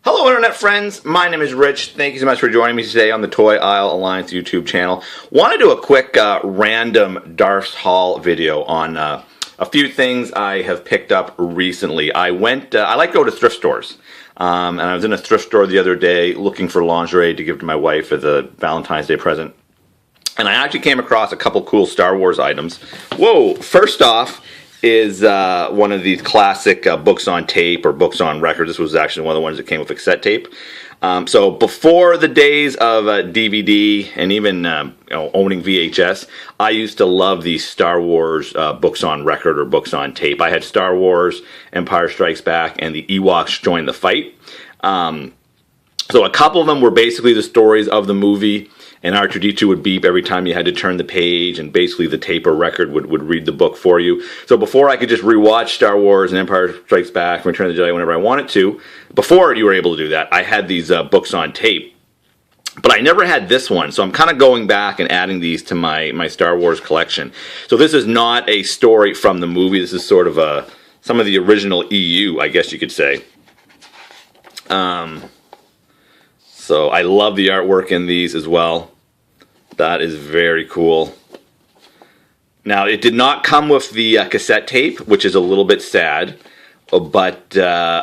Hello Internet friends, my name is Rich. Thank you so much for joining me today on the Toy Aisle Alliance YouTube channel. Want to do a quick random Darth haul video on a few things I have picked up recently. I like to go to thrift stores. And I was in a thrift store the other day looking for lingerie to give to my wife as a Valentine's Day present. And I actually came across a couple cool Star Wars items. Whoa, first off is one of these classic books on tape or books on record. This was actually one of the ones that came with cassette tape. So before the days of DVD and even owning VHS, I used to love these Star Wars books on record or books on tape. I had Star Wars, Empire Strikes Back, and the Ewoks Join the Fight. So a couple of them were basically the stories of the movie, and R2-D2 would beep every time you had to turn the page, and basically the tape or record would read the book for you. So before I could just rewatch Star Wars and Empire Strikes Back and Return of the Jedi whenever I wanted to, before you were able to do that, I had these books on tape. But I never had this one, so I'm kind of going back and adding these to my Star Wars collection. So this is not a story from the movie. This is sort of some of the original EU, I guess you could say. So I love the artwork in these as well. That is very cool. Now, it did not come with the cassette tape, which is a little bit sad. But,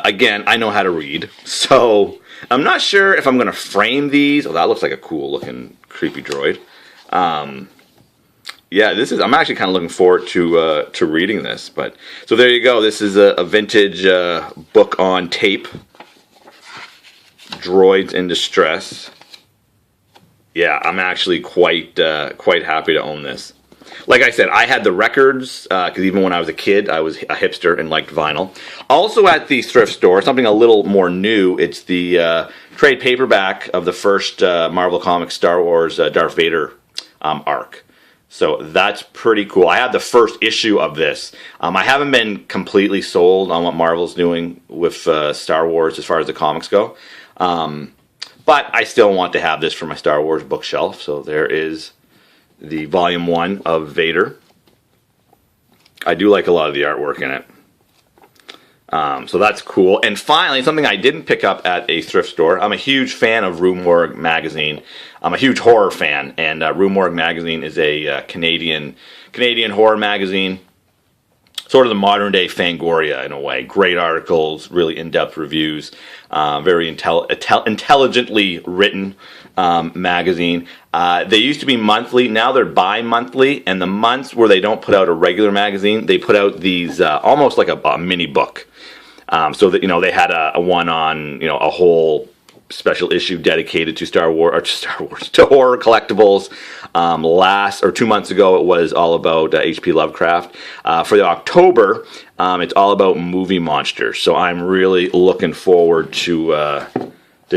again, I know how to read. So, I'm not sure if I'm going to frame these. Oh, that looks like a cool-looking, creepy droid. Yeah, I'm actually kind of looking forward to reading this. But so, there you go. This is a vintage book on tape. Droids in Distress. Yeah, I'm actually quite happy to own this. Like I said, I had the records, because even when I was a kid, I was a hipster and liked vinyl. Also at the thrift store, something a little more new, it's the trade paperback of the first Marvel Comics Star Wars Darth Vader arc. So that's pretty cool. I had the first issue of this. I haven't been completely sold on what Marvel's doing with Star Wars as far as the comics go. But I still want to have this for my Star Wars bookshelf. So there is the Volume 1 of Vader. I do like a lot of the artwork in it. So that's cool. And finally, something I didn't pick up at a thrift store. I'm a huge fan of Rue Morgue magazine. I'm a huge horror fan. And Rue Morgue magazine is a Canadian horror magazine. Sort of the modern-day Fangoria, in a way. Great articles, really in-depth reviews, very intelligently written magazine. They used to be monthly. Now they're bi-monthly, and the months where they don't put out a regular magazine, they put out these almost like a mini book. So that they had a one on a whole special issue dedicated to to horror collectibles. 2 months ago, it was all about H.P. Lovecraft. For the October, it's all about movie monsters. So I'm really looking forward to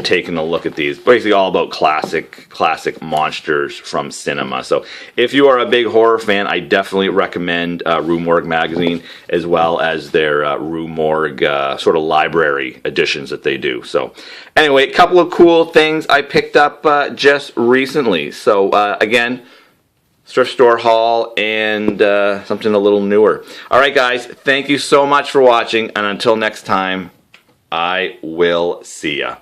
taking a look at these. Basically all about classic monsters from cinema. So if you are a big horror fan, I definitely recommend Rue Morgue magazine, as well as their Rue Morgue sort of library editions that they do. So anyway, a couple of cool things I picked up just recently. So again, thrift store haul and something a little newer. Alright guys, thank you so much for watching, and until next time, I will see ya.